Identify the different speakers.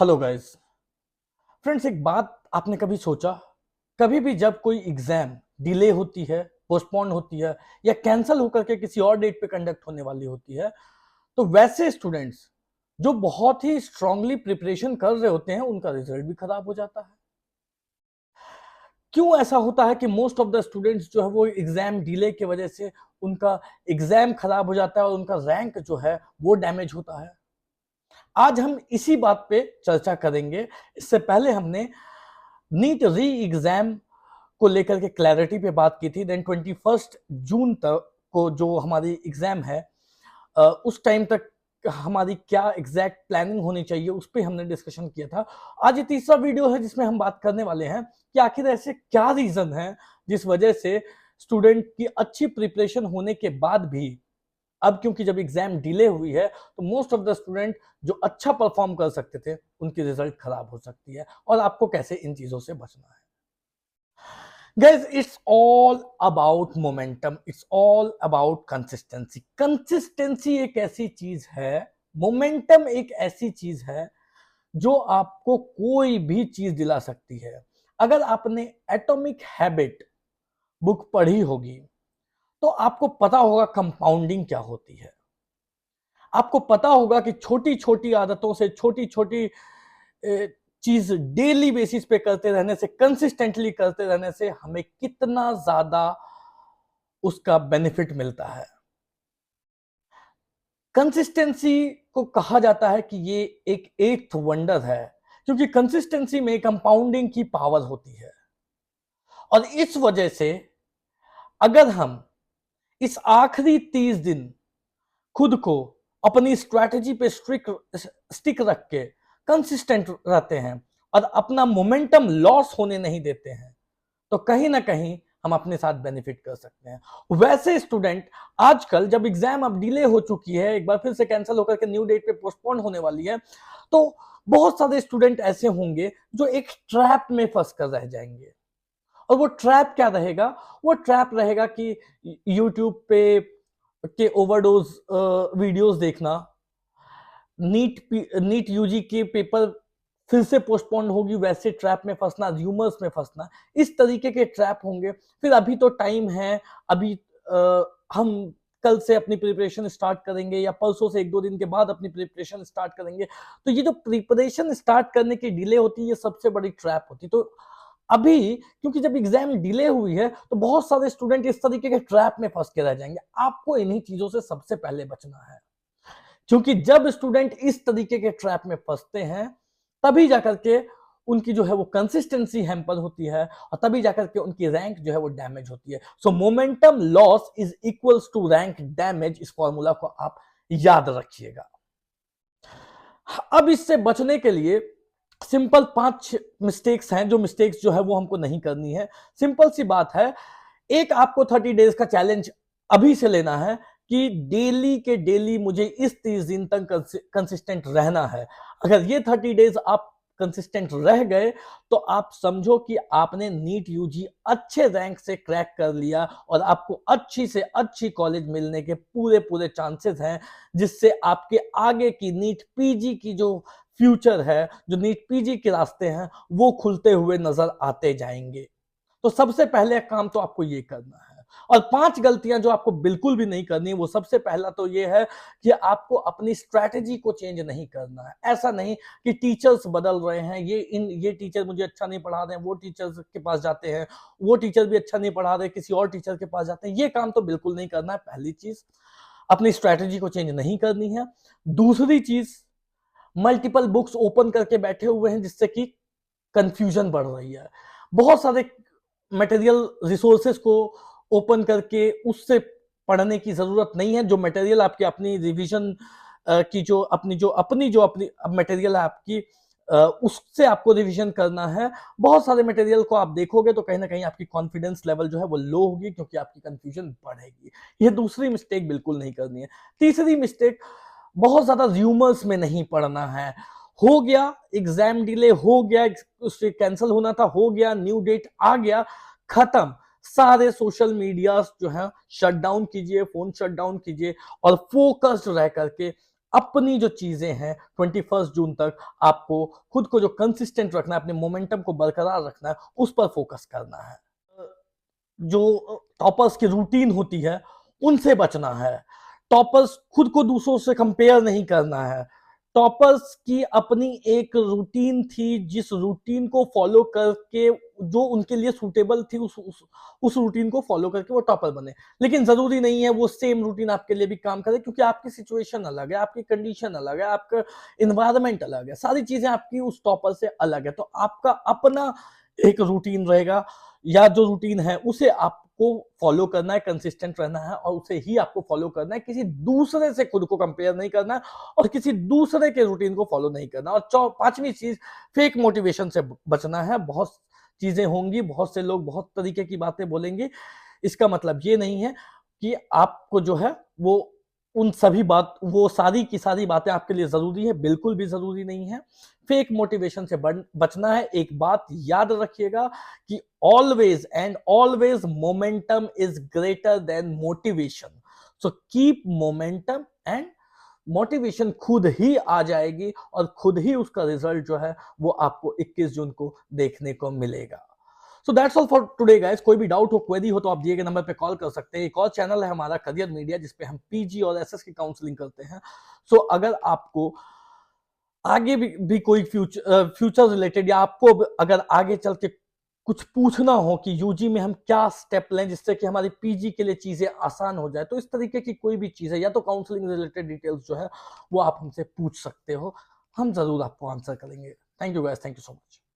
Speaker 1: Hello guys. Friends, एक बात आपने कभी सोचा, कभी भी जब कोई एग्जाम डिले होती है, पोस्टपोन होती है या कैंसिल होकर के किसी और डेट पे कंडक्ट होने वाली होती है, तो वैसे स्टूडेंट्स जो बहुत ही स्ट्रांगली प्रिपरेशन कर रहे होते हैं उनका रिजल्ट भी खराब हो जाता है। क्यों ऐसा होता है कि मोस्ट ऑफ द स्टूडेंट्स जो है वो एग्जाम डिले की वजह से उनका एग्जाम खराब हो जाता है और उनका रैंक जो है वो डैमेज होता है। आज हम इसी बात पे चर्चा करेंगे। इससे पहले हमने नीट री एग्जाम को लेकर के क्लैरिटी पे बात की थी। देन 21 जून तक को जो हमारी एग्जाम है, उस टाइम तक हमारी क्या एग्जैक्ट प्लानिंग होनी चाहिए उस पर हमने डिस्कशन किया था। आज ये तीसरा वीडियो है जिसमें हम बात करने वाले हैं कि आखिर ऐसे क्या रीजन है जिस वजह से स्टूडेंट की अच्छी प्रिपरेशन होने के बाद भी अब क्योंकि जब एग्जाम डिले हुई है तो मोस्ट ऑफ द स्टूडेंट जो अच्छा परफॉर्म कर सकते थे उनकी रिजल्ट खराब हो सकती है और आपको कैसे इन चीजों से बचना है। Guys, it's all about momentum. It's all about consistency. Consistency एक ऐसी चीज है, मोमेंटम एक ऐसी चीज है जो आपको कोई भी चीज दिला सकती है। अगर आपने एटॉमिक हैबिट बुक पढ़ी होगी तो आपको पता होगा कंपाउंडिंग क्या होती है। आपको पता होगा कि छोटी छोटी आदतों से, छोटी छोटी चीज डेली बेसिस पे करते रहने से, कंसिस्टेंटली करते रहने से हमें कितना ज्यादा उसका बेनिफिट मिलता है। कंसिस्टेंसी को कहा जाता है कि ये एक एट्थ वंडर है, क्योंकि कंसिस्टेंसी में कंपाउंडिंग की पावर होती है। और इस वजह से अगर हम इस आखिरी 30 दिन खुद को अपनी स्ट्रैटेजी पे स्टिक रख के कंसिस्टेंट रहते हैं और अपना मोमेंटम लॉस होने नहीं देते हैं तो कहीं ना कहीं हम अपने साथ बेनिफिट कर सकते हैं। वैसे स्टूडेंट आजकल जब एग्जाम अब डिले हो चुकी है, एक बार फिर से कैंसिल होकर के न्यू डेट पे पोस्टपोन होने वाली है, तो बहुत सारे स्टूडेंट ऐसे होंगे जो एक ट्रैप में फंस कर रह जाएंगे। और वो ट्रैप क्या रहेगा? वो ट्रैप रहेगा कि यूट्यूब पे के ओवरडोज वीडियोस देखना, नीट यूजी के पेपर फिर से पोस्टपोन होगी वैसे ट्रैप में फंसना, र्यूमर्स में फंसना, इस तरीके के ट्रैप होंगे। फिर अभी तो टाइम है, अभी हम कल से अपनी प्रिपरेशन स्टार्ट करेंगे या परसों से 1-2 दिन के बाद अपनी प्रिपरेशन स्टार्ट करेंगे। तो ये जो प्रिपरेशन स्टार्ट करने की डिले होती है ये सबसे बड़ी ट्रैप होती है। तो अभी क्योंकि जब एग्जाम डिले हुई है तो बहुत सारे स्टूडेंट इस तरीके के ट्रैप में फंस के रह जाएंगे। आपको इन्हीं चीजों से सबसे पहले बचना है, क्योंकि जब स्टूडेंट इस तरीके के ट्रैप में फंसते हैं तभी जाकर के उनकी जो है वो कंसिस्टेंसी हैम्पर होती है और तभी जाकर के उनकी रैंक जो है वो डैमेज होती है। So momentum loss is equals to rank damage. इस फॉर्मूला को आप याद रखिएगा। अब इससे बचने के लिए सिंपल 5 मिस्टेक्स हैं, जो मिस्टेक्स जो है वो हमको नहीं करनी है। सिंपल सी बात है, एक आपको 30 डेज का चैलेंज अभी से लेना है कि डेली के डेली मुझे इस 30 दिन तक कंसिस्टेंट रहना है। अगर ये 30 डेज आप कंसिस्टेंट रह गए तो आप समझो कि आपने नीट यूजी अच्छे रैंक से क्रैक कर लिया और आपको अच्छी से अच्छी कॉलेज मिलने के पूरे पूरे चांसेस हैं, जिससे आपके आगे की नीट पीजी की जो फ्यूचर है, जो नीट पीजी के रास्ते हैं, वो खुलते हुए नजर आते जाएंगे। तो सबसे पहले काम तो आपको ये करना है। और 5 गलतियां जो आपको बिल्कुल भी नहीं करनी, वो सबसे पहला तो ये है कि आपको अपनी स्ट्रैटेजी को चेंज नहीं करना है। ऐसा नहीं कि टीचर्स बदल रहे हैं, ये टीचर मुझे अच्छा नहीं पढ़ा रहे हैं, वो टीचर्स के पास जाते हैं, वो टीचर भी अच्छा नहीं पढ़ा रहे, किसी और टीचर के पास जाते हैं। ये काम तो बिल्कुल नहीं करना है। पहली चीज, अपनी स्ट्रैटेजी को चेंज नहीं करनी है। दूसरी चीज, मल्टीपल बुक्स ओपन करके बैठे हुए हैं जिससे कि कंफ्यूजन बढ़ रही है। बहुत सारे मटेरियल रिसोर्सेस को ओपन करके उससे पढ़ने की जरूरत नहीं है। जो मटेरियल आपकी अपनी रिवीजन की जो अपनी मटेरियल है आपकी, उससे आपको रिवीजन करना है। बहुत सारे मटेरियल को आप देखोगे तो कहीं ना कहीं आपकी कॉन्फिडेंस लेवल जो है वो लो होगी, क्योंकि आपकी कंफ्यूजन बढ़ेगी। ये दूसरी मिस्टेक बिल्कुल नहीं करनी है। तीसरी मिस्टेक, बहुत ज्यादा र्यूमर्स में नहीं पढ़ना है। हो गया एग्जाम डिले, हो गया उससे कैंसिल होना था, हो गया न्यू डेट आ गया, खत्म। सारे सोशल मीडिया जो है शट डाउन कीजिए, फोन शट डाउन कीजिए और फोकस्ड रह करके अपनी जो चीजें हैं 21 जून तक आपको खुद को जो कंसिस्टेंट रखना है, अपने मोमेंटम को बरकरार रखना है, उस पर फोकस करना है। जो टॉपर्स की रूटीन होती है उनसे बचना है। टॉपर्स खुद को दूसरों से कंपेयर नहीं करना है। टॉपर्स की अपनी एक रूटीन थी, जिस रूटीन को फॉलो करके जो उनके लिए सूटेबल थी, उस रूटीन को फॉलो करके वो टॉपर बने। लेकिन जरूरी नहीं है वो सेम रूटीन आपके लिए भी काम करे, क्योंकि आपकी सिचुएशन अलग है, आपकी कंडीशन अलग है, आपका इन्वायरमेंट अलग है, सारी चीजें आपकी उस टॉपर से अलग है। तो आपका अपना एक रूटीन रहेगा, या जो रूटीन है उसे आपको फॉलो करना है, कंसिस्टेंट रहना है और उसे ही आपको फॉलो करना है। किसी दूसरे से खुद को कंपेयर नहीं करना है और किसी दूसरे के रूटीन को फॉलो नहीं करना। और पांचवी चीज, फेक मोटिवेशन से बचना है। बहुत चीजें होंगी, बहुत से लोग बहुत तरीके की बातें बोलेंगे, इसका मतलब ये नहीं है कि आपको जो है वो उन सभी बात, वो सारी की सारी बातें आपके लिए जरूरी है, बिल्कुल भी जरूरी नहीं है। फेक मोटिवेशन से बचना है। एक बात याद रखिएगा कि always and always momentum is greater than motivation. So keep momentum and motivation खुद ही आ जाएगी और खुद ही उसका रिजल्ट जो है वो आपको 21 जून को देखने को मिलेगा। So that's all for today guys. कोई भी डाउट हो, क्वेरी हो, तो आप दिए गए नंबर पे कॉल कर सकते हैं। एक और चैनल है हमारा करियर मीडिया, जिसपे हम पीजी और एसएस की काउंसलिंग करते हैं। सो अगर आपको आगे भी कोई फ्यूचर रिलेटेड, या आपको अगर आगे चल के कुछ पूछना हो कि यूजी में हम क्या स्टेप लें जिससे कि हमारी पीजी के लिए चीजें आसान हो जाए, तो इस तरीके की कोई भी चीज है, या तो काउंसलिंग रिलेटेड डिटेल्स जो है वो आप हमसे पूछ सकते हो, हम जरूर आपको आंसर करेंगे। Thank you guys, thank you so much.